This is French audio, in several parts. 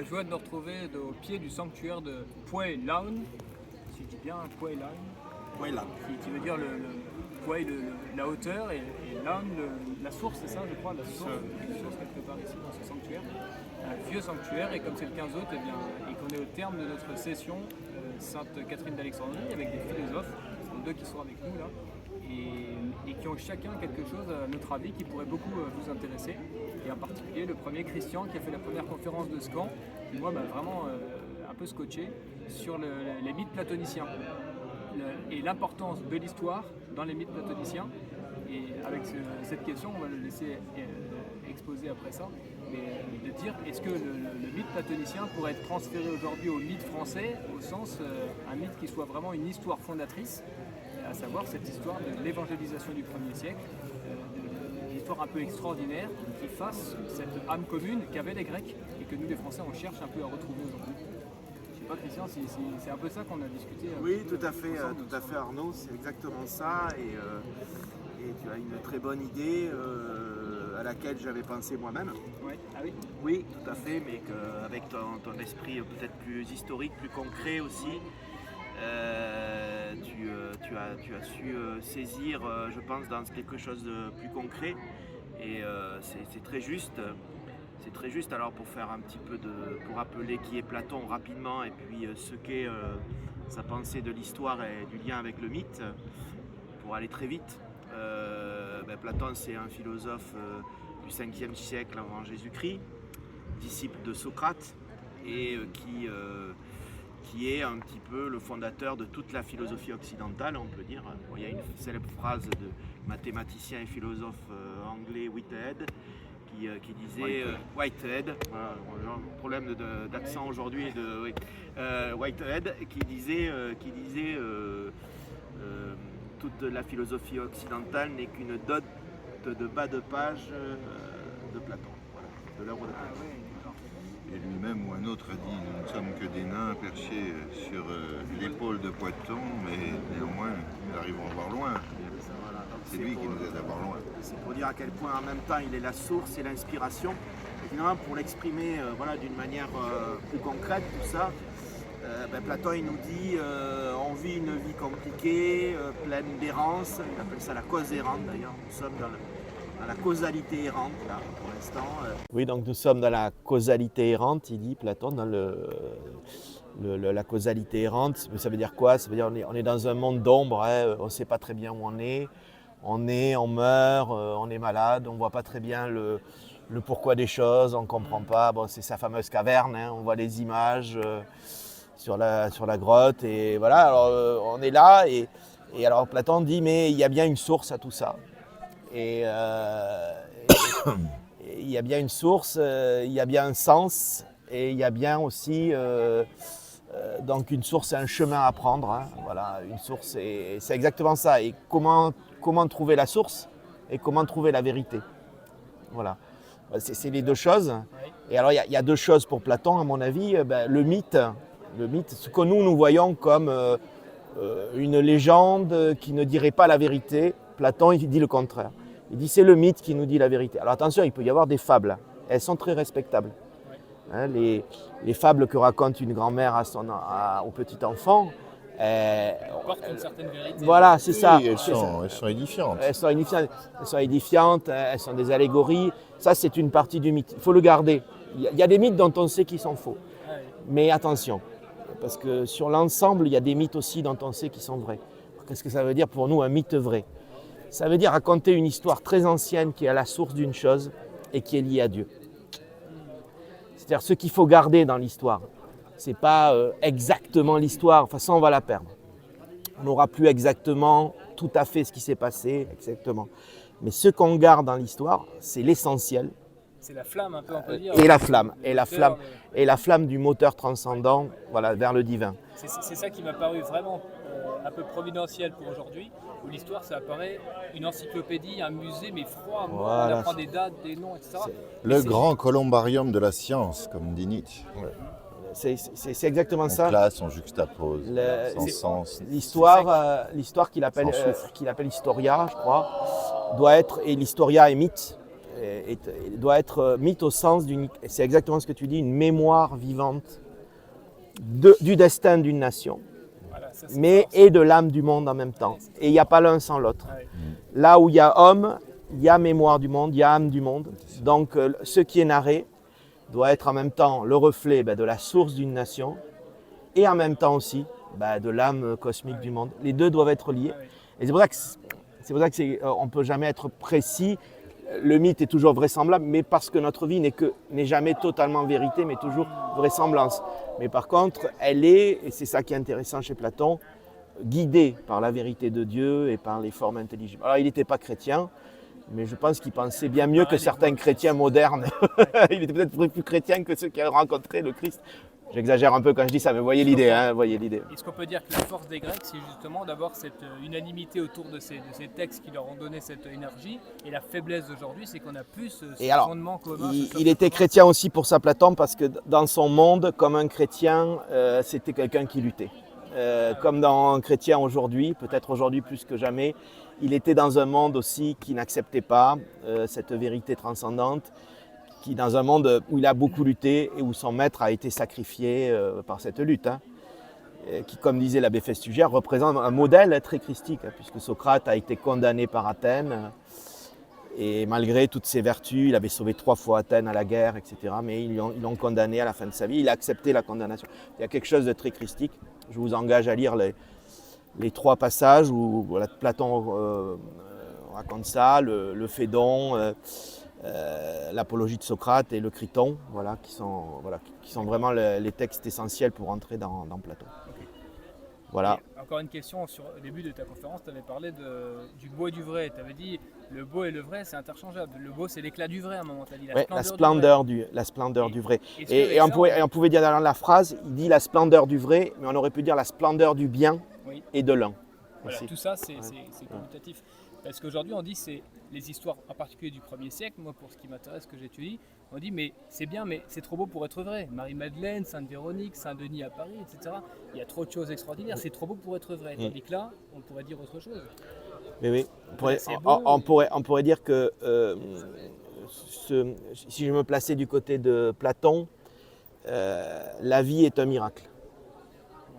la joie de nous retrouver au pied du sanctuaire de Pwai Laun, si je dis bien Pwai Laun, qui veut dire Pwai la hauteur et Laun la source, c'est ça je crois, la source quelque part ici dans ce sanctuaire. Un vieux sanctuaire, et comme c'est le 15 août, et qu'on est au terme de notre session Sainte Catherine d'Alexandrie avec des philosophes, deux qui sont avec nous là, et qui ont chacun quelque chose, à notre avis, qui pourrait beaucoup vous intéresser. Et en particulier le premier Christian qui a fait la première conférence de Scan, qui moi m'a vraiment un peu scotché sur les mythes platoniciens et l'importance de l'histoire dans les mythes platoniciens. Et avec cette question, on va le laisser exposer après ça, mais de dire est-ce que le mythe platonicien pourrait être transféré aujourd'hui au mythe français, au sens un mythe qui soit vraiment une histoire fondatrice, à savoir cette histoire de l'évangélisation du 1er siècle, une histoire un peu extraordinaire qui fasse cette âme commune qu'avaient les Grecs et que nous les Français on cherche un peu à retrouver aujourd'hui. Je ne sais pas Christian, c'est un peu ça qu'on a discuté. Oui, tout à fait Arnaud, c'est exactement ça, et tu as une très bonne idée à laquelle j'avais pensé moi-même. Ouais. Ah oui. Oui, tout à fait, mais avec ton esprit peut-être plus historique, plus concret aussi, tu as su saisir, je pense, dans quelque chose de plus concret, et c'est très juste. C'est très juste. Alors pour faire un petit peu pour rappeler qui est Platon rapidement, et puis ce qu'est sa pensée de l'histoire et du lien avec le mythe, pour aller très vite. Platon, c'est un philosophe du 5e siècle avant Jésus-Christ, disciple de Socrate, et qui est un petit peu le fondateur de toute la philosophie occidentale, on peut dire. Bon, il y a une célèbre phrase de mathématicien et philosophe anglais Whitehead qui disait Whitehead, voilà, problème d'accent aujourd'hui, Whitehead, qui disait toute la philosophie occidentale n'est qu'une dot de bas de page de Platon, voilà, de l'œuvre de Platon. Et lui-même ou un autre a dit nous ne sommes que des nains perchés sur l'épaule de Platon, mais néanmoins nous arrivons à voir loin. C'est lui qui nous aide à voir loin. C'est pour dire à quel point en même temps il est la source et l'inspiration. Et finalement, pour l'exprimer d'une manière plus concrète, tout ça, Platon il nous dit on vit une vie compliquée, pleine d'errance. Il appelle ça la cause errante d'ailleurs. Nous sommes dans la causalité errante là pour l'instant. Oui, donc nous sommes dans la causalité errante, il dit Platon, dans la causalité errante. Ça veut dire quoi? Ça veut dire on est dans un monde d'ombre, hein, on ne sait pas très bien où on est. On meurt, on est malade, on ne voit pas très bien le pourquoi des choses, on ne comprend pas. Bon, c'est sa fameuse caverne, hein, on voit les images sur la grotte, et voilà, alors on est là, et alors Platon dit mais il y a bien une source à tout ça. Et il y a bien une source, il y a bien un sens, et il y a bien aussi donc une source et un chemin à prendre, hein, voilà, une source, et c'est exactement ça. Et comment trouver la source et comment trouver la vérité. Voilà, c'est les deux choses. Et alors il y a deux choses pour Platon, à mon avis. Le mythe, ce que nous voyons comme une légende qui ne dirait pas la vérité, Platon il dit le contraire. Il dit c'est le mythe qui nous dit la vérité. Alors attention, il peut y avoir des fables, elles sont très respectables. Hein, les fables que raconte une grand-mère au petit enfant, portent une certaine vérité. Voilà, c'est ça. Elles sont édifiantes. Elles sont édifiantes, elles sont des allégories. Ça, c'est une partie du mythe. Il faut le garder. Il y a des mythes dont on sait qu'ils sont faux. Mais attention, parce que sur l'ensemble, il y a des mythes aussi dont on sait qu'ils sont vrais. Qu'est-ce que ça veut dire pour nous, un mythe vrai? Ça veut dire raconter une histoire très ancienne qui est à la source d'une chose et qui est liée à Dieu. C'est-à-dire ce qu'il faut garder dans l'histoire. Ce n'est pas exactement l'histoire, enfin ça on va la perdre. On n'aura plus exactement tout à fait ce qui s'est passé, exactement. Mais ce qu'on garde dans l'histoire, c'est l'essentiel. C'est la flamme un peu, on peut dire. Et la flamme du moteur transcendant, voilà, vers le divin. C'est ça qui m'a paru vraiment un peu providentiel pour aujourd'hui, où l'histoire ça apparaît une encyclopédie, un musée, mais froid, voilà, on apprend des dates, des noms, etc. Le grand columbarium de la science, comme dit Nietzsche. Ouais. C'est exactement ça. On classe, on juxtapose, sans sens. L'histoire qu'il appelle Historia, je crois, doit être, et l'Historia est mythe, doit être mythe au sens d'une, c'est exactement ce que tu dis, une mémoire vivante du destin d'une nation, Voilà, ça, c'est mais fort, ça. et de l'âme du monde en même temps. Et il n'y a pas l'un sans l'autre. Ah ouais. Là où il y a homme, il y a mémoire du monde, il y a âme du monde. Donc ce qui est narré doit être en même temps le reflet de la source d'une nation et en même temps aussi de l'âme cosmique du monde. Les deux doivent être liés. Ah ouais. Et c'est pour ça que on ne peut jamais être précis. Le mythe est toujours vraisemblable, mais parce que notre vie n'est jamais totalement vérité, mais toujours vraisemblance. Mais par contre, elle est, et c'est ça qui est intéressant chez Platon, guidée par la vérité de Dieu et par les formes intelligibles. Alors il n'était pas chrétien, mais je pense qu'il pensait bien mieux que certains chrétiens modernes. Il était peut-être plus chrétien que ceux qui avaient rencontré le Christ. J'exagère un peu quand je dis ça, mais voyez l'idée. Voyez l'idée. Est-ce qu'on peut dire que la force des Grecs, c'est justement d'avoir cette unanimité autour de ces textes qui leur ont donné cette énergie, et la faiblesse d'aujourd'hui, c'est qu'on a plus ce fondement commun. Il était chrétien aussi pour ça, Platon, parce que dans son monde, comme un chrétien, c'était quelqu'un qui luttait. Comme dans un chrétien aujourd'hui, peut-être aujourd'hui plus que jamais, il était dans un monde aussi qui n'acceptait pas cette vérité transcendante, qui dans un monde où il a beaucoup lutté et où son maître a été sacrifié par cette lutte, qui, comme disait l'abbé Festugère, représente un modèle très christique, puisque Socrate a été condamné par Athènes, et malgré toutes ses vertus, il avait sauvé 3 fois Athènes à la guerre, etc., mais ils l'ont condamné à la fin de sa vie, il a accepté la condamnation. Il y a quelque chose de très christique. Je vous engage à lire les 3 passages où Platon raconte ça, le Phédon, l'apologie de Socrate et le Criton, qui sont vraiment les textes essentiels pour entrer dans Platon. Okay. Voilà. Et encore une question sur le début de ta conférence, tu avais parlé du beau et du vrai. Tu avais dit le beau et le vrai, c'est interchangeable. Le beau, c'est l'éclat du vrai à un moment. Tu as dit la splendeur du vrai. Et on pouvait dire dans la phrase, il dit la splendeur du vrai, mais on aurait pu dire la splendeur du bien et de l'un. Voilà, tout ça, c'est commutatif. Parce qu'aujourd'hui, on dit c'est les histoires, en particulier du 1er siècle, moi pour ce qui m'intéresse, que j'étudie, on dit mais c'est bien, mais c'est trop beau pour être vrai. Marie-Madeleine, Sainte-Véronique, Saint-Denis à Paris, etc. Il y a trop de choses extraordinaires, c'est trop beau pour être vrai. Tandis que là, on pourrait dire autre chose. Mais oui, on pourrait dire que si je me plaçais du côté de Platon, la vie est un miracle.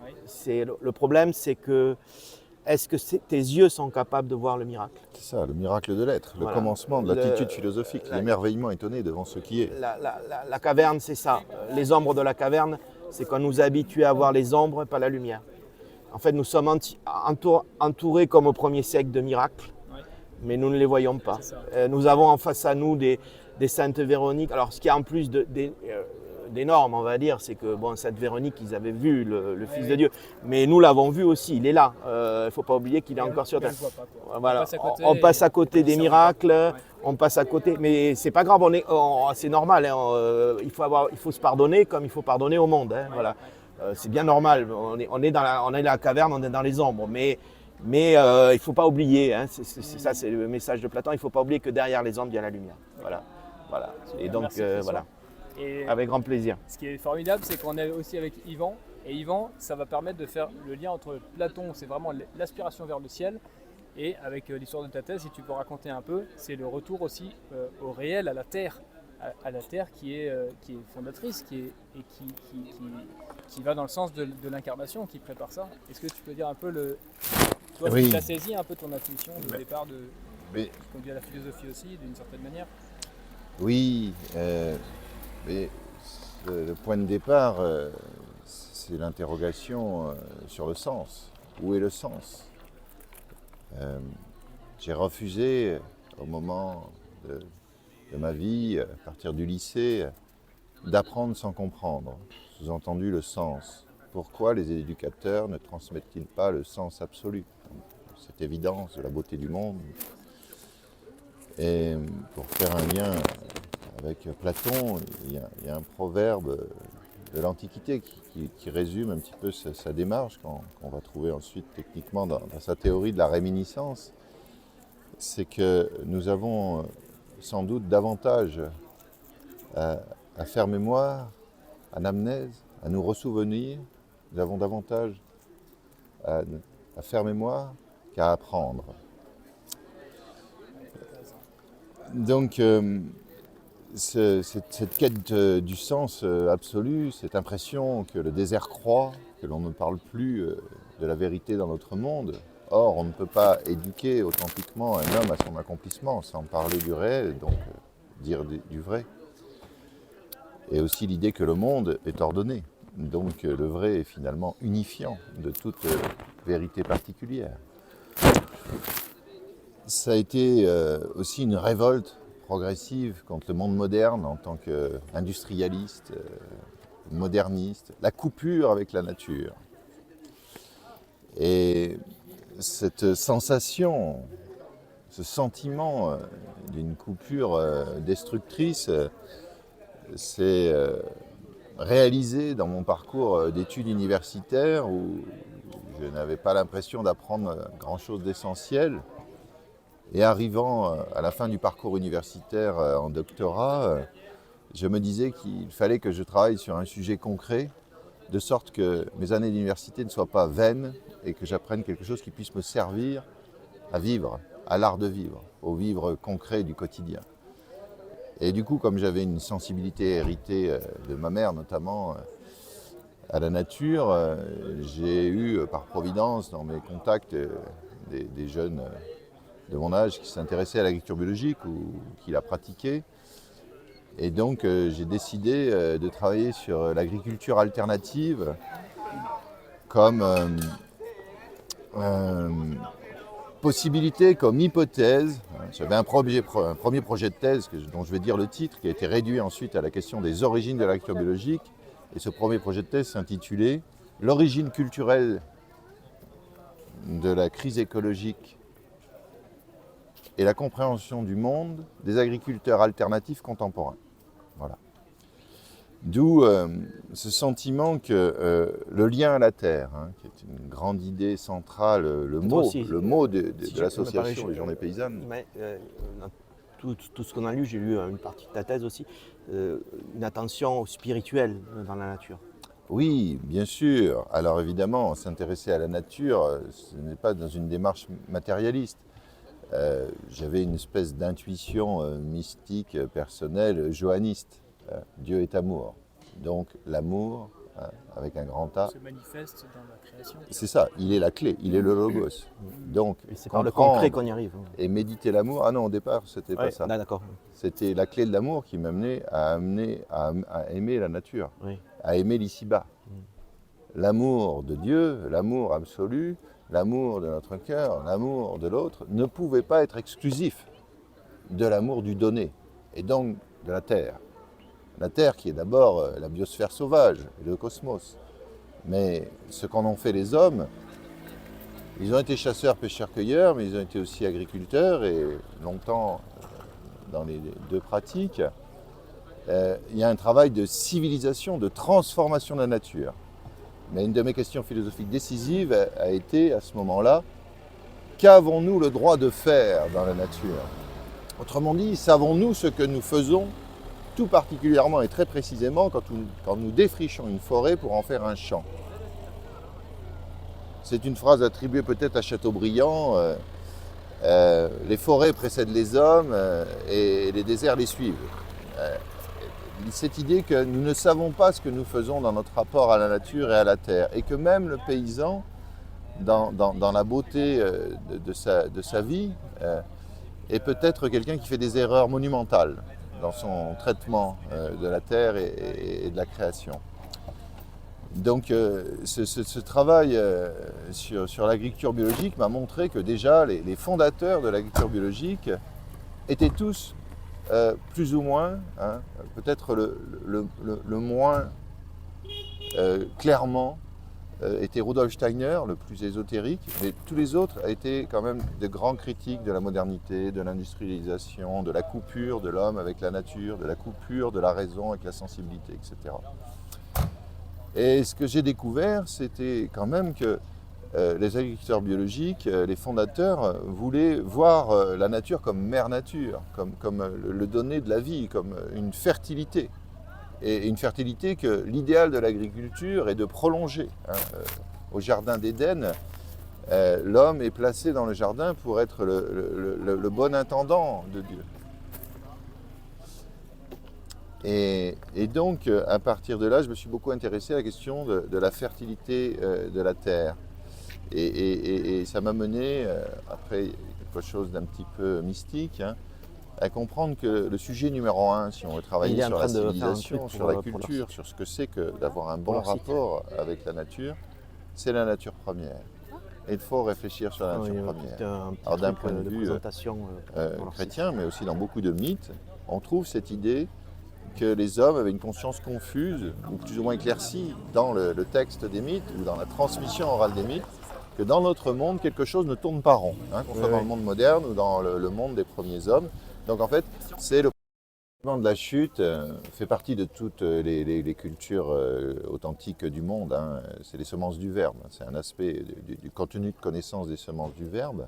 Ouais. Le problème, c'est que est-ce que tes yeux sont capables de voir le miracle? C'est ça, le miracle de l'être, le commencement de l'attitude philosophique, l'émerveillement étonné devant ce qui est. La caverne, c'est ça. Les ombres de la caverne, c'est qu'on nous habitue à voir les ombres, pas la lumière. En fait, nous sommes entourés comme au 1er siècle de miracles, mais nous ne les voyons pas. Nous avons en face à nous des Saintes Véroniques. Alors, ce qui est en plus d'énorme, on va dire, c'est que Sainte Véronique, ils avaient vu le Fils de Dieu, mais nous l'avons vu aussi, il est là. Il ne faut pas oublier qu'il est encore sur terre. Voilà. On passe à côté des miracles, on passe à côté, mais c'est pas grave, c'est normal. Il faut se pardonner comme il faut pardonner au monde. Voilà. C'est bien normal. On est dans la caverne, on est dans les ombres, mais il ne faut pas oublier. C'est ça, c'est le message de Platon. Il ne faut pas oublier que derrière les ombres, il y a la lumière. Voilà. Et donc voilà. Et avec grand plaisir. Ce qui est formidable, c'est qu'on est aussi avec Yvan. Et Yvan, ça va permettre de faire le lien entre Platon, c'est vraiment l'aspiration vers le ciel, et avec l'histoire de ta thèse, si tu peux raconter un peu, c'est le retour aussi au réel, à la terre qui est fondatrice, qui va dans le sens de l'incarnation, qui prépare ça. Est-ce que tu peux dire un peu toi, tu as saisi un peu ton intuition au départ qui conduit à la philosophie aussi, d'une certaine manière? Oui. Mais le point de départ, c'est l'interrogation sur le sens. Où est le sens? J'ai refusé, au moment de ma vie, à partir du lycée, d'apprendre sans comprendre, sous-entendu le sens. Pourquoi les éducateurs ne transmettent-ils pas le sens absolu? Cette évidence de la beauté du monde. Et pour faire un lien avec Platon, il y a un proverbe de l'Antiquité qui résume un petit peu sa démarche, qu'on va trouver ensuite techniquement dans sa théorie de la réminiscence. C'est que nous avons sans doute davantage à faire mémoire, à l'amnèse, à nous ressouvenir. Nous avons davantage à faire mémoire qu'à apprendre. Donc, cette quête du sens absolu, cette impression que le désert croît, que l'on ne parle plus de la vérité dans notre monde. Or, on ne peut pas éduquer authentiquement un homme à son accomplissement sans parler du réel, donc dire du vrai. Et aussi l'idée que le monde est ordonné, donc le vrai est finalement unifiant de toute vérité particulière. Ça a été aussi une révolte progressive contre le monde moderne en tant qu'industrialiste, moderniste, la coupure avec la nature. Et cette sensation, ce sentiment d'une coupure destructrice s'est réalisé dans mon parcours d'études universitaires où je n'avais pas l'impression d'apprendre grand-chose d'essentiel. Et arrivant à la fin du parcours universitaire en doctorat, je me disais qu'il fallait que je travaille sur un sujet concret, de sorte que mes années d'université ne soient pas vaines et que j'apprenne quelque chose qui puisse me servir à vivre, à l'art de vivre, au vivre concret du quotidien. Et du coup, comme j'avais une sensibilité héritée de ma mère notamment à la nature, j'ai eu par providence dans mes contacts des jeunes de mon âge qui s'intéressaient à l'agriculture biologique ou qui la pratiquaient. Et donc j'ai décidé de travailler sur l'agriculture alternative comme possibilité, comme hypothèse. J'avais un premier projet de thèse dont je vais dire le titre, qui a été réduit ensuite à la question des origines de l'agriculture biologique. Et ce premier projet de thèse s'intitulait « L'origine culturelle de la crise écologique et la compréhension du monde des agriculteurs alternatifs contemporains ». Voilà. D'où ce sentiment que le lien à la terre, qui est une grande idée centrale, le mot de l'association des journées paysannes. Mais, tout ce qu'on a lu, j'ai lu une partie de ta thèse aussi, une attention spirituelle dans la nature. Oui, bien sûr. Alors évidemment, s'intéresser à la nature, ce n'est pas dans une démarche matérialiste. J'avais une espèce d'intuition mystique, personnelle, johanniste. Dieu est amour. Donc l'amour, avec un grand A. Se manifeste dans la création. C'est ça, il est la clé, il est le logos. Donc, et c'est par le concret qu'on y arrive. Et méditer l'amour, ah non, au départ, c'était pas ça. D'accord. C'était la clé de l'amour qui m'amenait à aimer la nature, oui. À aimer l'ici-bas. L'amour de Dieu, l'amour absolu, l'amour de notre cœur, l'amour de l'autre, ne pouvait pas être exclusif de l'amour du donné, et donc de la terre. La terre qui est d'abord la biosphère sauvage, et le cosmos. Mais ce qu'en ont fait les hommes, ils ont été chasseurs, pêcheurs, cueilleurs, mais ils ont été aussi agriculteurs, et longtemps, dans les deux pratiques, il y a un travail de civilisation, de transformation de la nature. Mais une de mes questions philosophiques décisives a été, à ce moment-là, qu'avons-nous le droit de faire dans la nature? Autrement dit, savons-nous ce que nous faisons tout particulièrement et très précisément quand nous défrichons une forêt pour en faire un champ? C'est une phrase attribuée peut-être à Chateaubriand. Les forêts précèdent les hommes et les déserts les suivent. Cette idée que nous ne savons pas ce que nous faisons dans notre rapport à la nature et à la terre, et que même le paysan, dans la beauté de sa vie, est peut-être quelqu'un qui fait des erreurs monumentales dans son traitement de la terre et de la création. Donc ce travail sur l'agriculture biologique m'a montré que déjà les fondateurs de l'agriculture biologique étaient tous plus ou moins, peut-être le moins clairement, était Rudolf Steiner, le plus ésotérique, mais tous les autres étaient quand même de grands critiques de la modernité, de l'industrialisation, de la coupure de l'homme avec la nature, de la coupure de la raison avec la sensibilité, etc. Et ce que j'ai découvert, c'était quand même que les agriculteurs biologiques, les fondateurs, voulaient voir la nature comme mère nature, comme le donné de la vie, comme une fertilité. Et une fertilité que l'idéal de l'agriculture est de prolonger. Au jardin d'Éden, l'homme est placé dans le jardin pour être le bon intendant de Dieu. Et donc, à partir de là, je me suis beaucoup intéressé à la question de la fertilité de la terre. Et ça m'a mené, après quelque chose d'un petit peu mystique, hein, à comprendre que le sujet numéro un, si on veut travailler sur la civilisation, sur la culture, sur ce que c'est que d'avoir un bon rapport avec la nature, c'est la nature première. Et il faut réfléchir sur la nature première. Alors d'un point de vue chrétien, mais aussi dans beaucoup de mythes, on trouve cette idée que les hommes avaient une conscience confuse, ou plus ou moins éclaircie, dans le texte des mythes, ou dans la transmission orale des mythes, que dans notre monde, quelque chose ne tourne pas rond, hein, contrairement dans le monde moderne ou dans le monde des premiers hommes. Donc en fait, c'est le de la chute fait partie de toutes les cultures authentiques du monde. Hein. C'est les semences du Verbe. C'est un aspect du contenu de connaissance des semences du Verbe.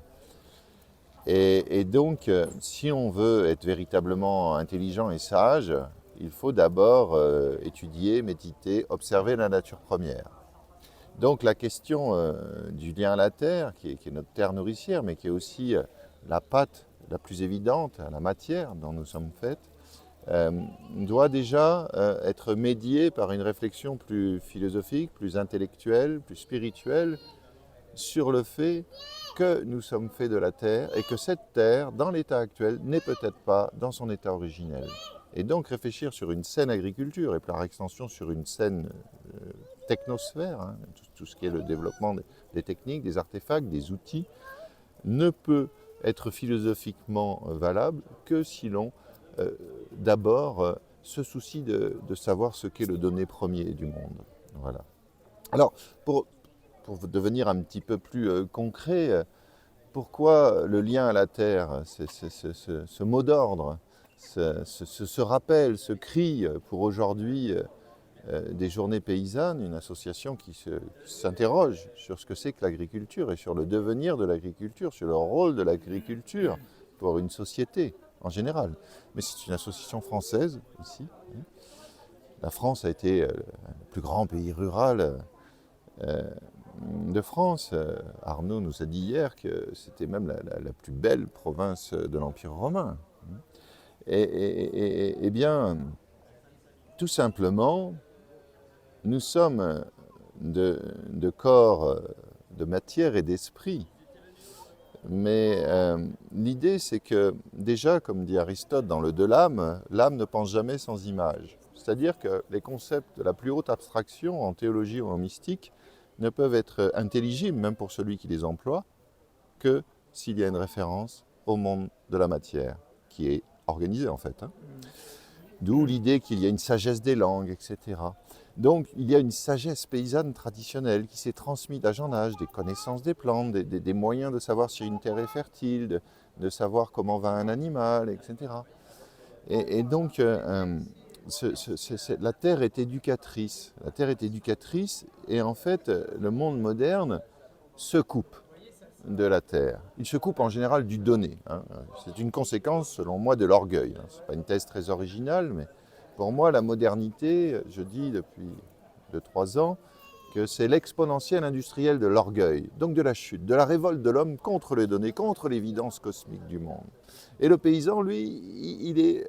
Et donc, si on veut être véritablement intelligent et sage, il faut d'abord étudier, méditer, observer la nature première. Donc la question du lien à la terre, qui est notre terre nourricière, mais qui est aussi la pâte la plus évidente, la matière dont nous sommes faits, doit déjà être médiée par une réflexion plus philosophique, plus intellectuelle, plus spirituelle sur le fait que nous sommes faits de la terre et que cette terre, dans l'état actuel, n'est peut-être pas dans son état originel. Et donc réfléchir sur une saine agriculture et par extension sur une saine technosphère, hein, tout ce qui est le développement des techniques, des artefacts, des outils, ne peut être philosophiquement valable que si l'on d'abord se soucie de savoir ce qu'est le donné premier du monde. Voilà. Alors, pour devenir un petit peu plus concret, pourquoi le lien à la terre, ce mot d'ordre, ce rappel, ce cri pour aujourd'hui des journées paysannes, une association qui s'interroge sur ce que c'est que l'agriculture et sur le devenir de l'agriculture, sur le rôle de l'agriculture pour une société en général. Mais c'est une association française ici. La France a été le plus grand pays rural de France. Arnaud nous a dit hier que c'était même la plus belle province de l'Empire romain. Et bien, tout simplement, nous sommes de corps, de matière et d'esprit. Mais l'idée, c'est que déjà, comme dit Aristote dans le De l'âme, l'âme ne pense jamais sans image. C'est-à-dire que les concepts de la plus haute abstraction, en théologie ou en mystique, ne peuvent être intelligibles, même pour celui qui les emploie, que s'il y a une référence au monde de la matière, qui est organisé en fait. Hein. D'où l'idée qu'il y a une sagesse des langues, etc. Donc il y a une sagesse paysanne traditionnelle qui s'est transmise d'âge en âge, des connaissances des plantes, des moyens de savoir si une terre est fertile, de savoir comment va un animal, etc. Et donc la terre est éducatrice. La terre est éducatrice et en fait le monde moderne se coupe de la terre. Il se coupe en général du donné. Hein. C'est une conséquence, selon moi, de l'orgueil. Ce n'est pas une thèse très originale, mais pour moi, la modernité, je dis depuis 2-3 ans, que c'est l'exponentielle industrielle de l'orgueil, donc de la chute, de la révolte de l'homme contre les données, contre l'évidence cosmique du monde. Et le paysan, lui, il est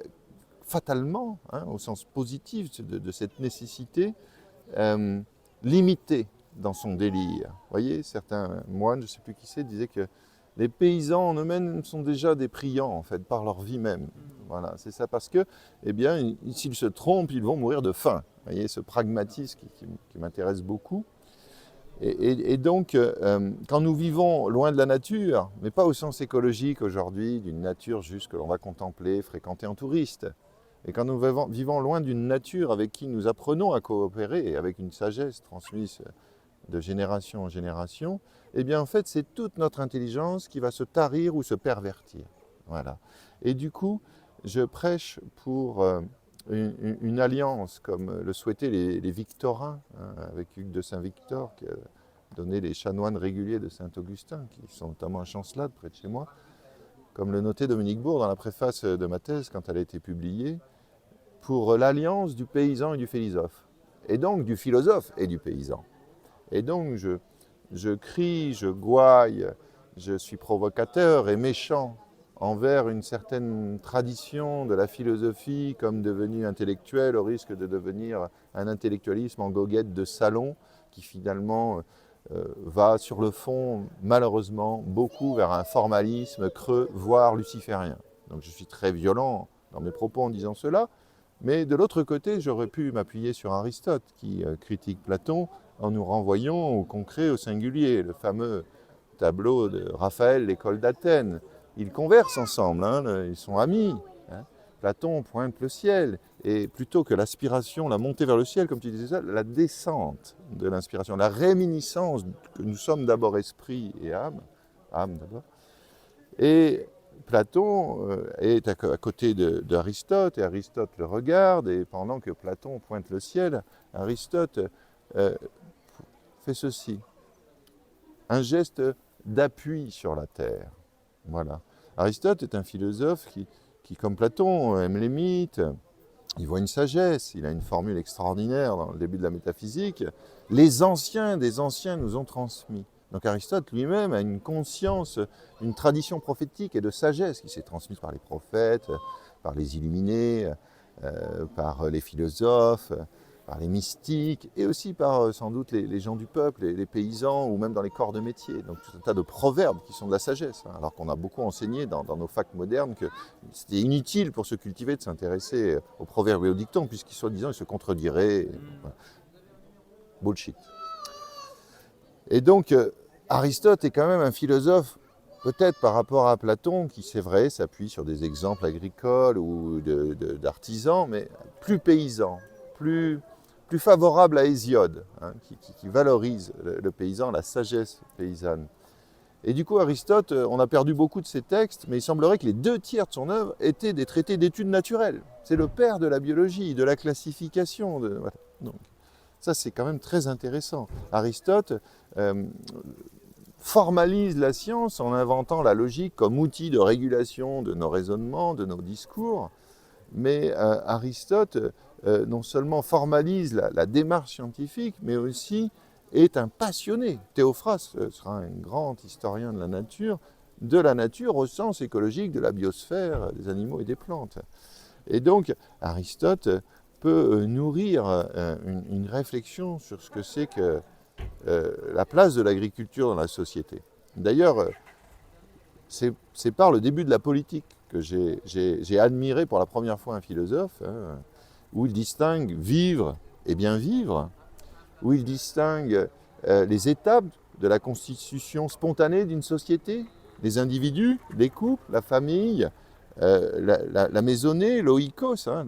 fatalement, hein, au sens positif de cette nécessité, limité dans son délire. Vous voyez, certains moines, je ne sais plus qui c'est, disaient que les paysans en eux-mêmes sont déjà des priants, en fait, par leur vie même. Voilà, c'est ça, parce que, eh bien, s'ils se trompent, ils vont mourir de faim. Vous voyez, ce pragmatisme qui m'intéresse beaucoup. Et donc, quand nous vivons loin de la nature, mais pas au sens écologique aujourd'hui, d'une nature juste que l'on va contempler, fréquenter en touriste, et quand nous vivons loin d'une nature avec qui nous apprenons à coopérer, et avec une sagesse transmise de génération en génération, eh bien en fait c'est toute notre intelligence qui va se tarir ou se pervertir. Voilà. Et du coup, je prêche pour une alliance comme le souhaitaient les Victorins, hein, avec Hugues de Saint-Victor qui a donné les chanoines réguliers de Saint-Augustin, qui sont notamment à Chancelade, près de chez moi, comme le notait Dominique Bourg dans la préface de ma thèse quand elle a été publiée, pour l'alliance du paysan et du philosophe, et donc du philosophe et du paysan. Et donc je crie, je gouaille, je suis provocateur et méchant envers une certaine tradition de la philosophie comme devenu intellectuel, au risque de devenir un intellectualisme en goguette de salon qui finalement va sur le fond, malheureusement, beaucoup vers un formalisme creux, voire luciférien. Donc je suis très violent dans mes propos en disant cela, mais de l'autre côté, j'aurais pu m'appuyer sur Aristote qui critique Platon en nous renvoyant au concret, au singulier, le fameux tableau de Raphaël, l'école d'Athènes. Ils conversent ensemble, hein, ils sont amis. Hein. Platon pointe le ciel, et plutôt que l'aspiration, la montée vers le ciel, comme tu disais ça, la descente de l'inspiration, la réminiscence que nous sommes d'abord esprit et âme d'abord. Et Platon est à côté d'Aristote, et Aristote le regarde, et pendant que Platon pointe le ciel, Aristote fait ceci, un geste d'appui sur la terre. Voilà. Aristote est un philosophe qui, comme Platon, aime les mythes, il voit une sagesse, il a une formule extraordinaire dans le début de la métaphysique. Les anciens des anciens nous ont transmis. Donc Aristote lui-même a une conscience, une tradition prophétique et de sagesse qui s'est transmise par les prophètes, par les illuminés, par les philosophes, par les mystiques et aussi par sans doute les gens du peuple, les paysans ou même dans les corps de métier. Donc tout un tas de proverbes qui sont de la sagesse, hein, alors qu'on a beaucoup enseigné dans nos facs modernes que c'était inutile pour se cultiver de s'intéresser aux proverbes et aux dictons puisqu'ils soi-disant ils se contrediraient. Voilà. Bullshit. Et donc Aristote est quand même un philosophe peut-être par rapport à Platon qui c'est vrai s'appuie sur des exemples agricoles ou d'artisans mais plus paysan, plus favorable à Hésiode, hein, qui valorise le paysan, la sagesse paysanne. Et du coup, Aristote, on a perdu beaucoup de ses textes, mais il semblerait que les 2/3 de son œuvre étaient des traités d'études naturelles. C'est le père de la biologie, de la classification. Voilà. Donc, ça, c'est quand même très intéressant. Aristote formalise la science en inventant la logique comme outil de régulation de nos raisonnements, de nos discours, mais Aristote non seulement formalise la démarche scientifique, mais aussi est un passionné. Théophraste sera un grand historien de la nature au sens écologique de la biosphère, des animaux et des plantes. Et donc, Aristote peut nourrir une réflexion sur ce que c'est que la place de l'agriculture dans la société. D'ailleurs, c'est par le début de la politique que j'ai admiré pour la première fois un philosophe, hein, où il distingue vivre et bien vivre, où il distingue les étapes de la constitution spontanée d'une société, les individus, les couples, la famille, la maisonnée, l'oikos, hein,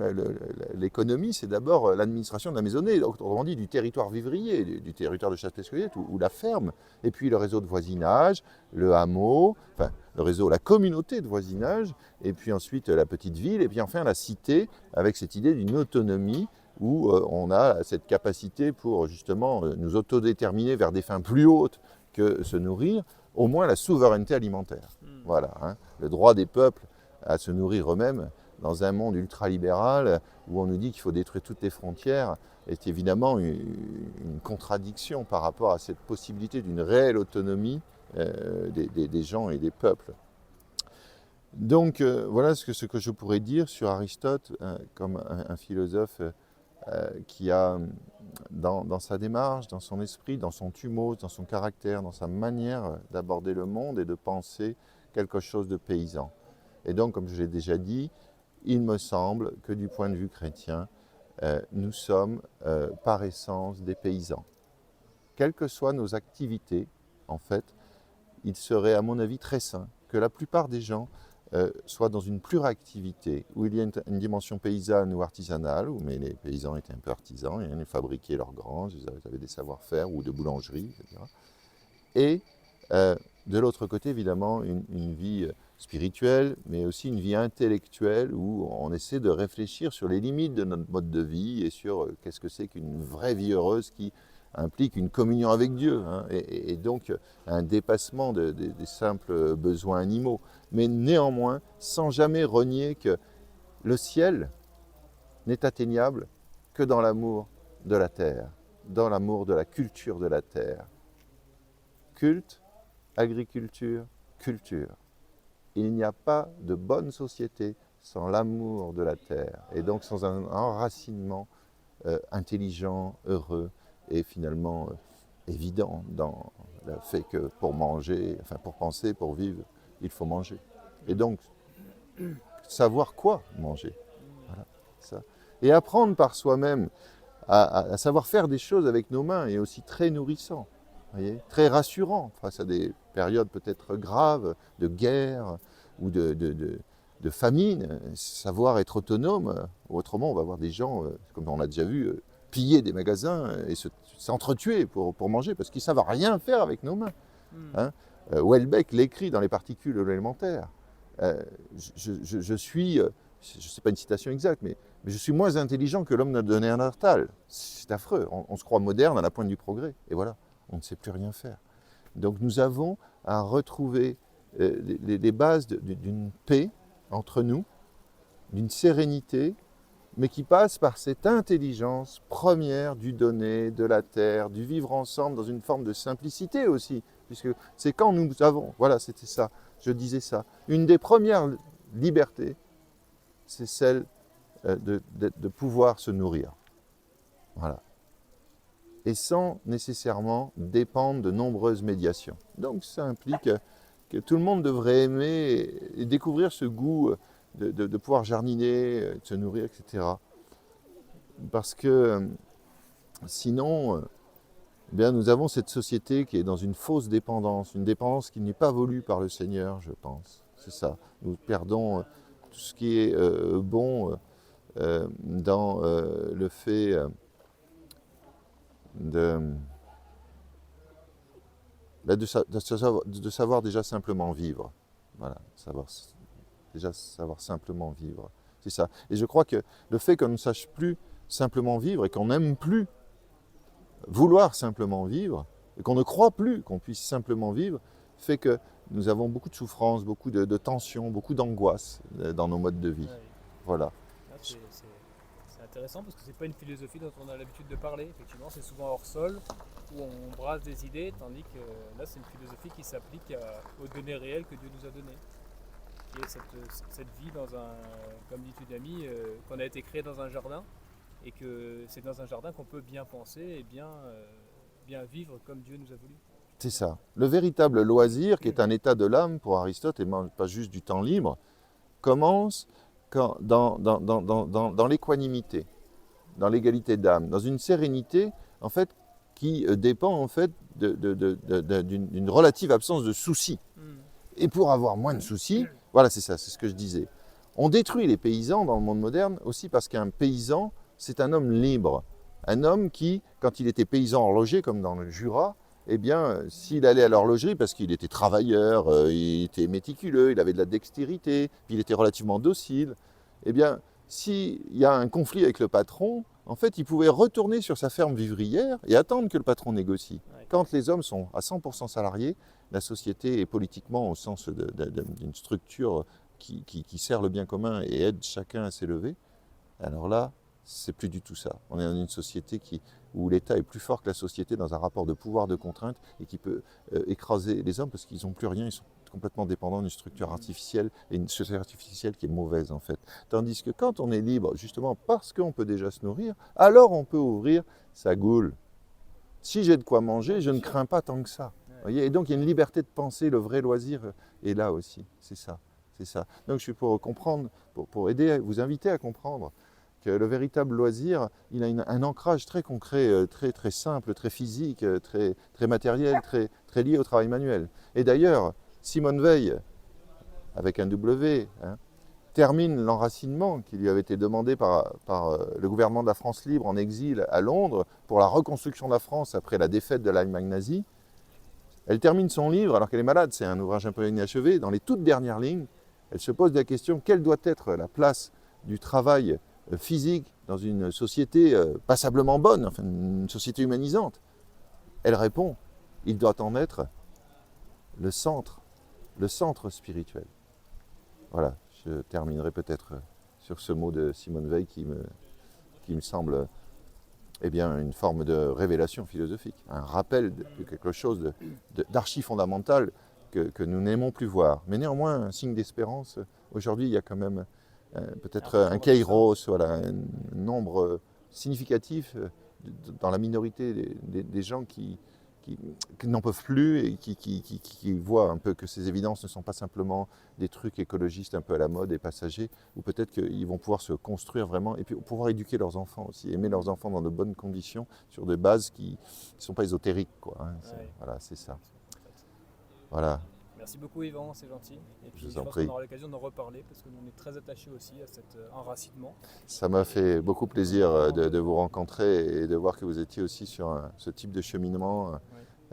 l'économie, c'est d'abord l'administration de la maisonnée, autrement dit du territoire vivrier, du territoire de chasse-pêche-cueillette ou la ferme, et puis le réseau de voisinage, le hameau, enfin le réseau, la communauté de voisinage, et puis ensuite la petite ville, et puis enfin la cité, avec cette idée d'une autonomie où on a cette capacité pour justement nous autodéterminer vers des fins plus hautes que se nourrir, au moins la souveraineté alimentaire. Voilà, hein, le droit des peuples à se nourrir eux-mêmes dans un monde ultralibéral où on nous dit qu'il faut détruire toutes les frontières est évidemment une contradiction par rapport à cette possibilité d'une réelle autonomie des gens et des peuples. Donc voilà ce que je pourrais dire sur Aristote comme un philosophe qui a dans sa démarche, dans son esprit, dans son thumos, dans son caractère, dans sa manière d'aborder le monde et de penser quelque chose de paysan. Et donc, comme je l'ai déjà dit, il me semble que du point de vue chrétien, nous sommes par essence des paysans. Quelles que soient nos activités, en fait, il serait à mon avis très sain que la plupart des gens soient dans une pluriactivité, où il y a une dimension paysanne ou artisanale, mais les paysans étaient un peu artisans, ils fabriquaient leurs granges, ils avaient des savoir-faire ou de boulangerie, etc. Et de l'autre côté, évidemment, une vie spirituelle, mais aussi une vie intellectuelle où on essaie de réfléchir sur les limites de notre mode de vie et sur qu'est-ce que c'est qu'une vraie vie heureuse qui implique une communion avec Dieu, hein, et donc un dépassement des simples besoins animaux. Mais néanmoins, sans jamais renier que le ciel n'est atteignable que dans l'amour de la terre, dans l'amour de la culture de la terre. Culte, agriculture, culture. il n'y a pas de bonne société sans l'amour de la terre, et donc sans un enracinement intelligent, heureux, et finalement évident dans le fait que pour manger, enfin pour penser, pour vivre, il faut manger. Et donc, savoir quoi manger. Voilà, ça. Et apprendre par soi-même à savoir faire des choses avec nos mains est aussi très nourrissant, voyez, très rassurant face à des périodes peut-être graves, de guerre ou de famine. Savoir être autonome, autrement on va voir des gens, comme on l'a déjà vu, piller des magasins et s'entretuer pour manger parce qu'ils ne savent rien faire avec nos mains. Hein. Houellebecq l'écrit dans les particules élémentaires. Je suis, je ne sais pas une citation exacte, mais je suis moins intelligent que l'homme de Néandertal. C'est affreux, on se croit moderne à la pointe du progrès, et voilà, on ne sait plus rien faire. Donc nous avons à retrouver les bases d'une paix entre nous, d'une sérénité, mais qui passe par cette intelligence première du donner, de la terre, du vivre ensemble dans une forme de simplicité aussi, puisque c'est quand nous avons, voilà, c'était ça, je disais ça, une des premières libertés, c'est celle de pouvoir se nourrir. Voilà. Et sans nécessairement dépendre de nombreuses médiations. Donc ça implique que tout le monde devrait aimer et découvrir ce goût de pouvoir jardiner, de se nourrir, etc. Parce que sinon, eh bien, nous avons cette société qui est dans une fausse dépendance, une dépendance qui n'est pas voulue par le Seigneur, je pense. C'est ça. Nous perdons tout ce qui est bon dans le fait de savoir déjà simplement vivre. Voilà, déjà savoir simplement vivre. C'est ça. Et je crois que le fait qu'on ne sache plus simplement vivre et qu'on n'aime plus vouloir simplement vivre et qu'on ne croit plus qu'on puisse simplement vivre fait que nous avons beaucoup de souffrances, beaucoup de tensions, beaucoup d'angoisse dans nos modes de vie. Ouais. Voilà. C'est intéressant parce que c'est pas une philosophie dont on a l'habitude de parler. Effectivement, c'est souvent hors sol où on brasse des idées, tandis que là, c'est une philosophie qui s'applique aux données réelles que Dieu nous a données. Qui est cette vie dans un, comme dit Tudami, qu'on a été créé dans un jardin et que c'est dans un jardin qu'on peut bien penser et bien vivre comme Dieu nous a voulu. C'est ça. Le véritable loisir, qui est un état de l'âme pour Aristote et pas juste du temps libre, commence dans l'équanimité, dans l'égalité d'âme, dans une sérénité en fait, qui dépend en fait, d'une relative absence de soucis. Et pour avoir moins de soucis, voilà, c'est ça, c'est ce que je disais. On détruit les paysans dans le monde moderne aussi parce qu'un paysan, c'est un homme libre. Un homme qui, quand il était paysan horloger, comme dans le Jura, eh bien, s'il allait à l'horlogerie, parce qu'il était travailleur, il était méticuleux, il avait de la dextérité, puis il était relativement docile, eh bien, s'il y a un conflit avec le patron, en fait, il pouvait retourner sur sa ferme vivrière et attendre que le patron négocie. Quand les hommes sont à 100% salariés, la société est politiquement au sens d'une structure qui sert le bien commun et aide chacun à s'élever. Alors là, c'est plus du tout ça. On est dans une société où l'État est plus fort que la société dans un rapport de pouvoir, de contrainte et qui peut écraser les hommes parce qu'ils n'ont plus rien, ils sont complètement dépendants d'une structure artificielle et une société artificielle qui est mauvaise en fait. Tandis que quand on est libre, justement parce qu'on peut déjà se nourrir, alors on peut ouvrir sa goule. Si j'ai de quoi manger, je ne crains pas tant que ça. Voyez, et donc il y a une liberté de penser, le vrai loisir est là aussi, c'est ça. Donc je suis pour comprendre, pour aider, vous inviter à comprendre que le véritable loisir, il a un ancrage très concret, très simple, très physique, très matériel, très lié au travail manuel. Et d'ailleurs, Simone Veil, avec un W, termine l'enracinement qui lui avait été demandé par le gouvernement de la France libre en exil à Londres pour la reconstruction de la France après la défaite de l'Allemagne nazie. Elle termine son livre alors qu'elle est malade, c'est un ouvrage un peu inachevé. Dans les toutes dernières lignes, elle se pose la question quelle doit être la place du travail physique dans une société passablement bonne, enfin une société humanisante. Elle répond, il doit en être le centre spirituel. Voilà, je terminerai peut-être sur ce mot de Simone Veil qui me semble une forme de révélation philosophique, un rappel de quelque chose d'archi fondamental que nous n'aimons plus voir. Mais néanmoins, un signe d'espérance, aujourd'hui, il y a quand même peut-être un kairos, voilà, un nombre significatif dans la minorité des gens qui n'en peuvent plus et qui voient un peu que ces évidences ne sont pas simplement des trucs écologistes un peu à la mode et passagers, ou peut-être qu'ils vont pouvoir se construire vraiment et puis pouvoir éduquer leurs enfants aussi, aimer leurs enfants dans de bonnes conditions, sur des bases qui ne sont pas ésotériques, quoi, hein. Voilà, c'est ça. Voilà. Merci beaucoup Yvan, c'est gentil. Et puis Je vous je en pense prie. qu'on aura l'occasion d'en reparler parce que nous on est très attachés aussi à cet enracinement. Ça m'a fait beaucoup plaisir de vous rencontrer et de voir que vous étiez aussi sur ce type de cheminement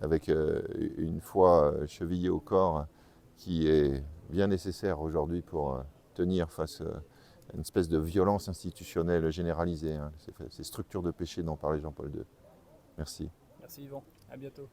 avec une foi chevillée au corps qui est bien nécessaire aujourd'hui pour tenir face à une espèce de violence institutionnelle généralisée, hein, ces structures de péché dont parlait Jean-Paul II. Merci. Merci Yvan, à bientôt.